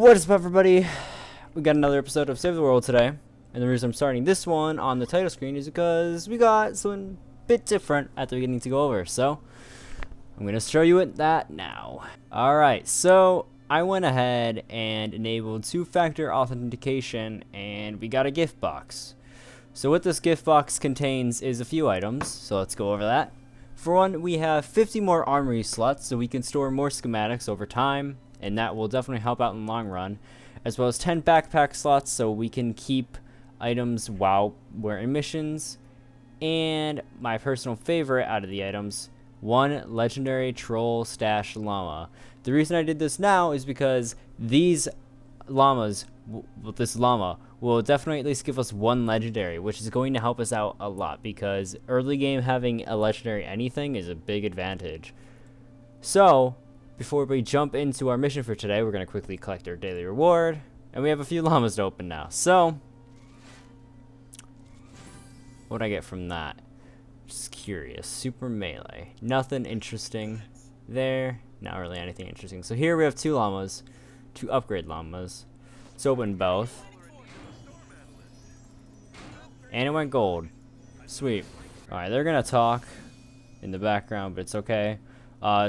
What is up, everybody? We got another episode of Save the World today, and the reason I'm starting this one on the title screen is because we got something a bit different at the beginning to go over, so I'm gonna show you that now. Alright, so I went ahead and enabled two-factor authentication, and we got a gift box. So what this gift box contains is a few items, so let's go over that. For one, we have 50 more armory slots, so we can store more schematics over time, and that will definitely help out in the long run, as well as 10 backpack slots so we can keep items while we're in missions, and my personal favorite out of the items, one legendary troll stash llama. The reason I did this now is because these llamas, this llama will definitely at least give us one legendary, which is going to help us out a lot because early game having a legendary anything is a big advantage. So before we jump into our mission for today, we're going to quickly collect our daily reward, and we have a few llamas to open now. So what do I get from that? Just curious. Super melee, nothing interesting there, not really anything interesting. So here we have two llamas, two upgrade llamas. Let's open both, and it went gold. Sweet. Alright, they're gonna talk in the background, but it's okay.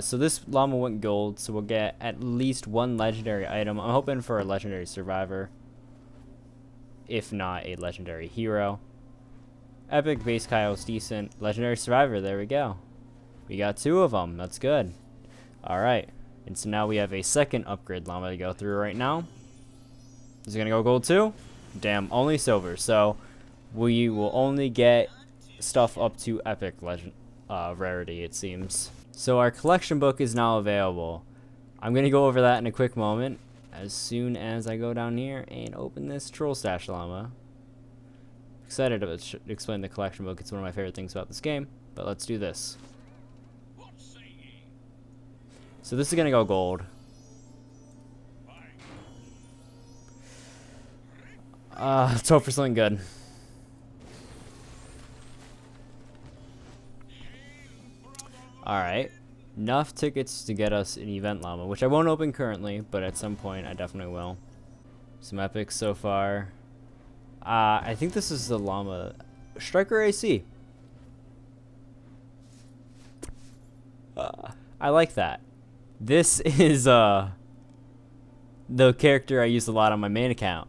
So this llama went gold, so we'll get at least one legendary item. I'm hoping for a legendary survivor, if not a legendary hero. Epic base Kyle's decent. Legendary survivor, there we go. We got two of them, that's good. Alright, and so now we have a second upgrade llama to go through right now. Is it gonna go gold too? Damn, only silver. So we will only get stuff up to epic legend rarity, it seems. So our collection book is now available. I'm gonna go over that in a quick moment, as soon as I go down here and open this troll stash llama. Excited to explain the collection book. It's one of my favorite things about this game. But let's do this. So this is gonna go gold. Let's hope for something good. Alright, enough tickets to get us an event llama, which I won't open currently, but at some point I definitely will. Some epics so far. I think this is the llama. Striker AC. I like that. This is the character I use a lot on my main account.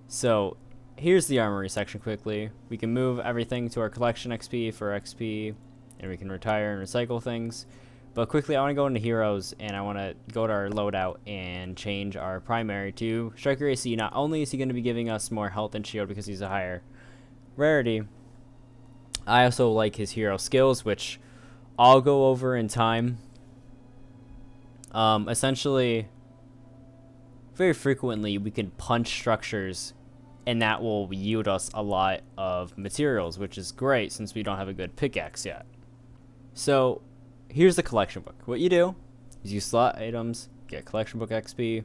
So here's the armory section quickly. We can move everything to our collection XP for XP, and we can retire and recycle things. But quickly, I want to go into heroes, and I want to go to our loadout and change our primary to Striker AC. Not only is he going to be giving us more health and shield because he's a higher rarity, I also like his hero skills, which I'll go over in time. Essentially, very frequently, we can punch structures, and that will yield us a lot of materials, which is great since we don't have a good pickaxe yet. So here's the collection book. What you do is you slot items, get collection book XP,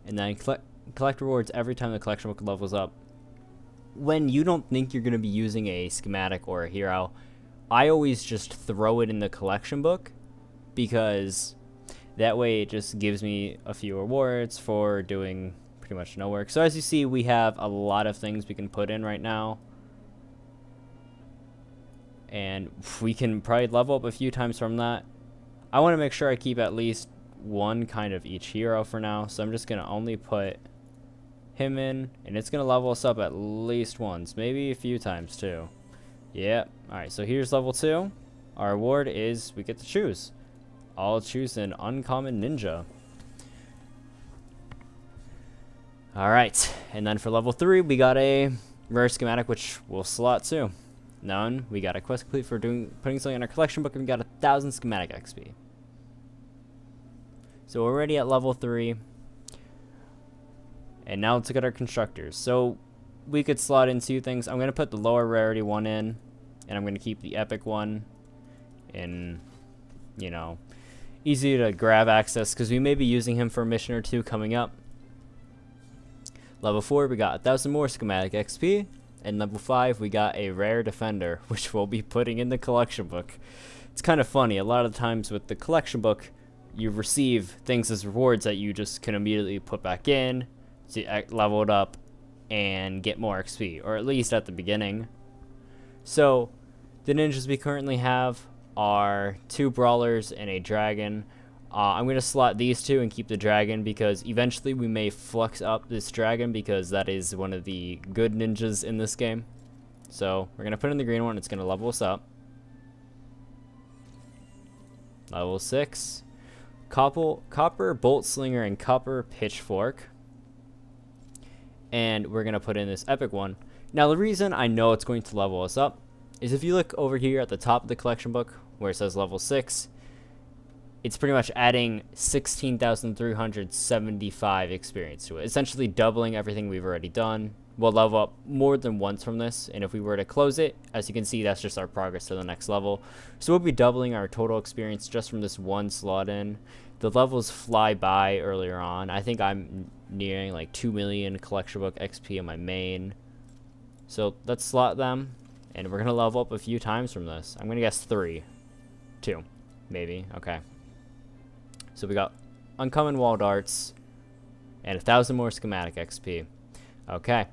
and then collect rewards every time the collection book levels up. When you don't think you're going to be using a schematic or a hero, I always just throw it in the collection book, because that way it just gives me a few rewards for doing pretty much no work. So as you see, we have a lot of things we can put in right now, and we can probably level up a few times from that. I want to make sure I keep at least one kind of each hero for now, so I'm just going to only put him in, and it's going to level us up at least once, maybe a few times too. Yep. Alright, so here's level 2. Our reward is we get to choose. I'll choose an uncommon ninja. Alright, and then for level 3, we got a rare schematic, which we'll slot too. None. We got a quest complete for putting something in our collection book, and we got 1,000 schematic XP. So we're already at level 3. And now let's look at our constructors. So we could slot in two things. I'm going to put the lower rarity one in, and I'm going to keep the epic one in, you know, easy to grab access, because we may be using him for a mission or two coming up. Level 4, we got 1,000 more schematic XP, and level 5, we got a rare defender, which we'll be putting in the collection book. It's kind of funny, a lot of times with the collection book, you receive things as rewards that you just can immediately put back in to level it up and get more XP, or at least at the beginning. So the ninjas we currently have are 2 brawlers and a dragon. I'm going to slot these 2 and keep the dragon because eventually we may flux up this dragon because that is one of the good ninjas in this game. So we're going to put in the green one. It's going to level us up. Level 6. Copper Bolt Slinger and Copper Pitchfork. And we're going to put in this epic one. Now the reason I know it's going to level us up is if you look over here at the top of the collection book where it says level 6, it's pretty much adding 16,375 experience to it, essentially doubling everything we've already done. We'll level up more than once from this, and if we were to close it, as you can see, that's just our progress to the next level. So we'll be doubling our total experience just from this one slot in. The levels fly by earlier on. I think I'm nearing like 2 million collection book XP on my main. So let's slot them, and we're going to level up a few times from this. I'm going to guess 3. 2, maybe. Okay. So we got uncommon wall darts and 1,000 more schematic XP. Okay.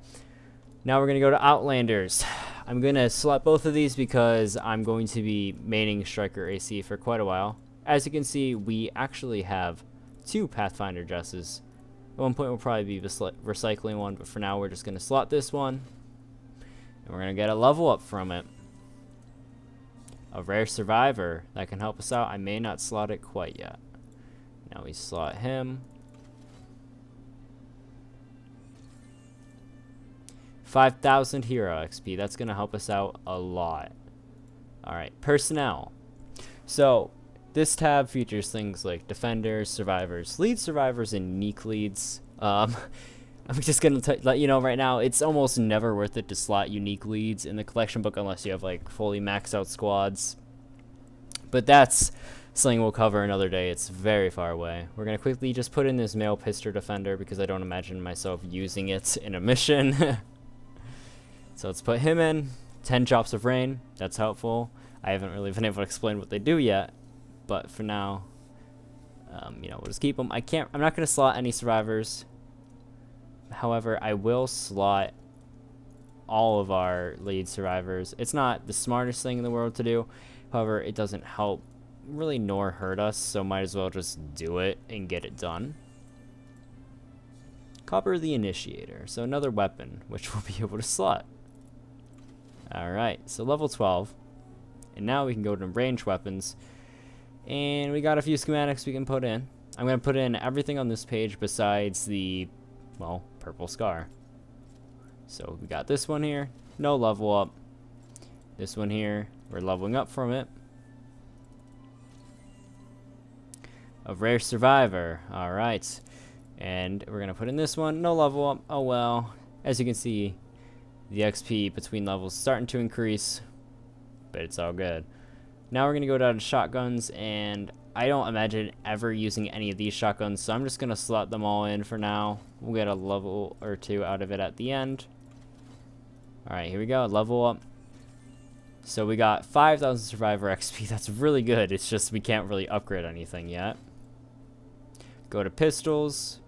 Now we're going to go to Outlanders. I'm going to slot both of these because I'm going to be maining Striker AC for quite a while. As you can see, we actually have 2 Pathfinder dresses. At one point we'll probably be recycling one, but for now we're just going to slot this one. And we're going to get a level up from it. A rare survivor that can help us out. I may not slot it quite yet. Now we slot him. 5,000 hero XP. That's going to help us out a lot. Alright, personnel. So, this tab features things like defenders, survivors, lead survivors, and unique leads. I'm just going to let you know right now, it's almost never worth it to slot unique leads in the collection book unless you have like fully maxed out squads. But that's something we'll cover another day. It's very far away. We're going to quickly just put in this male pistol defender because I don't imagine myself using it in a mission. So let's put him in. 10 drops of rain. That's helpful. I haven't really been able to explain what they do yet. But for now, we'll just keep them. I'm not going to slot any survivors. However, I will slot all of our lead survivors. It's not the smartest thing in the world to do. However, it doesn't help really nor hurt us, so might as well just do it and get it done. Copper the Initiator, so another weapon which we'll be able to slot. Alright, so level 12, and now we can go to range weapons, and we got a few schematics we can put in. I'm going to put in everything on this page besides the, well, purple scar. So we got this one here, no level up. This one here, we're leveling up from it. A rare survivor. Alright. And we're going to put in this one. No level up. Oh well. As you can see, the XP between levels is starting to increase. But it's all good. Now we're going to go down to shotguns. And I don't imagine ever using any of these shotguns. So I'm just going to slot them all in for now. We'll get a level or 2 out of it at the end. Alright, here we go. Level up. So we got 5,000 survivor XP. That's really good. It's just we can't really upgrade anything yet. Go to pistols.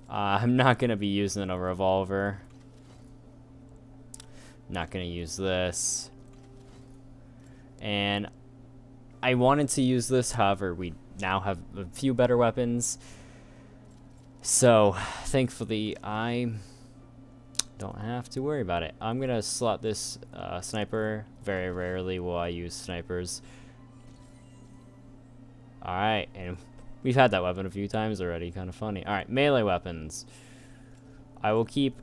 I'm not going to be using a revolver. Not going to use this. And I wanted to use this, however, we now have a few better weapons. So, thankfully, I don't have to worry about it. I'm going to slot this sniper. Very rarely will I use snipers. Alright, and we've had that weapon a few times already. Kind of funny. Alright, melee weapons. I will keep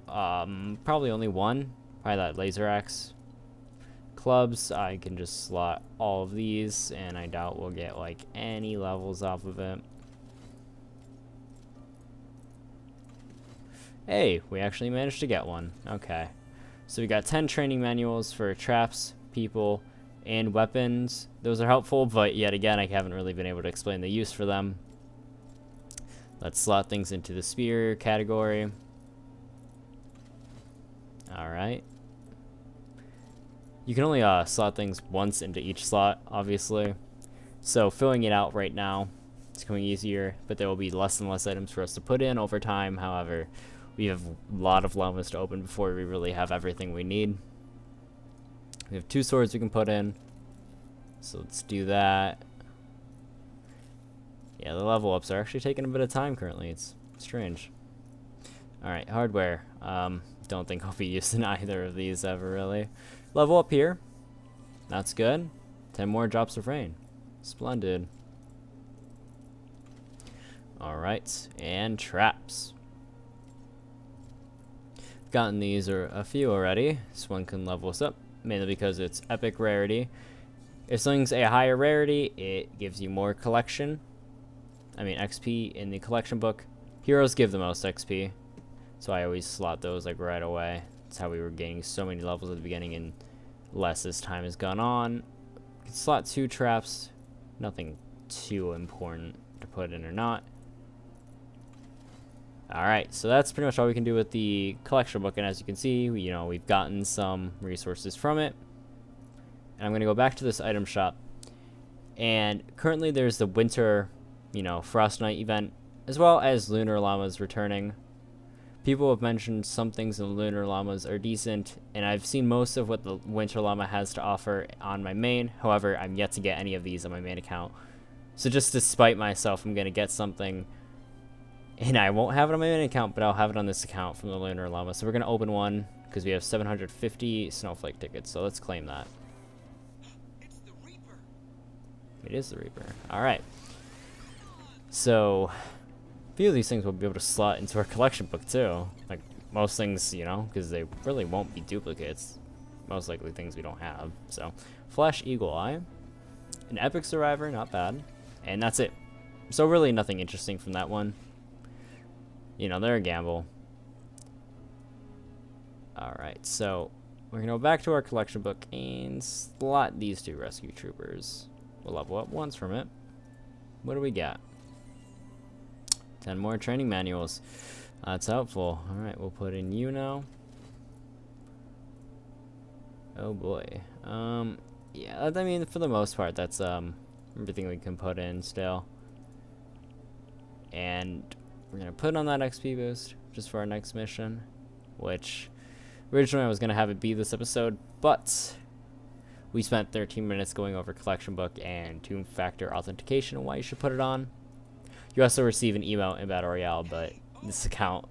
probably only one. Probably that laser axe. Clubs, I can just slot all of these, and I doubt we'll get like any levels off of it. Hey, we actually managed to get one. Okay. So we got 10 training manuals for traps, people, and weapons. Those are helpful, but yet again, I haven't really been able to explain the use for them. Let's slot things into the spear category. Alright. You can only slot things once into each slot, obviously. So filling it out right now, it's becoming easier, but there will be less and less items for us to put in over time. However, we have a lot of llamas to open before we really have everything we need. We have 2 swords we can put in, so let's do that. Yeah, the level ups are actually taking a bit of time currently. It's strange. Alright, hardware. Don't think I'll be using either of these ever, really. Level up here. That's good. 10 more drops of rain. Splendid. Alright, and traps. Gotten these or a few already. This one can level us up, mainly because it's epic rarity. If something's a higher rarity, it gives you more collection. XP in the collection book. Heroes give the most XP, so I always slot those like right away. That's how we were gaining so many levels at the beginning, and less as time has gone on. You can slot 2 traps, nothing too important to put in or not. Alright, so that's pretty much all we can do with the collection book, and as you can see, we've gotten some resources from it. And I'm going to go back to this item shop, and currently there's the winter, Frost Night event, as well as lunar llamas returning. People have mentioned some things in the lunar llamas are decent, and I've seen most of what the winter llama has to offer on my main. However, I'm yet to get any of these on my main account. So just to spite myself, I'm going to get something, and I won't have it on my main account, but I'll have it on this account from the lunar llama. So we're going to open one, because we have 750 snowflake tickets, so let's claim that. It's the Reaper. It is the Reaper. Alright. So a few of these things we'll be able to slot into our collection book too. Like most things, because they really won't be duplicates. Most likely things we don't have. So, Flash Eagle Eye. An Epic Survivor, not bad. And that's it. So really nothing interesting from that one. They're a gamble. Alright, so we're going to go back to our collection book and slot these 2 rescue troopers. We'll level up once from it. What do we got? 10 more training manuals. That's helpful. Alright, we'll put in you now. Oh boy. Yeah, for the most part, that's everything we can put in still. And we're gonna put on that XP boost just for our next mission, which originally I was gonna have it be this episode, but we spent 13 minutes going over collection book and 2-factor authentication and why you should put it on. You also receive an email in Battle Royale, but this account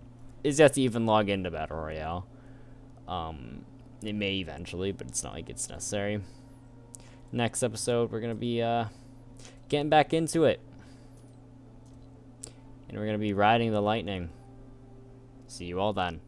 is yet to even log into Battle Royale. It may eventually, but it's not like it's necessary. Next episode, we're going to be getting back into it. And we're going to be riding the lightning. See you all then.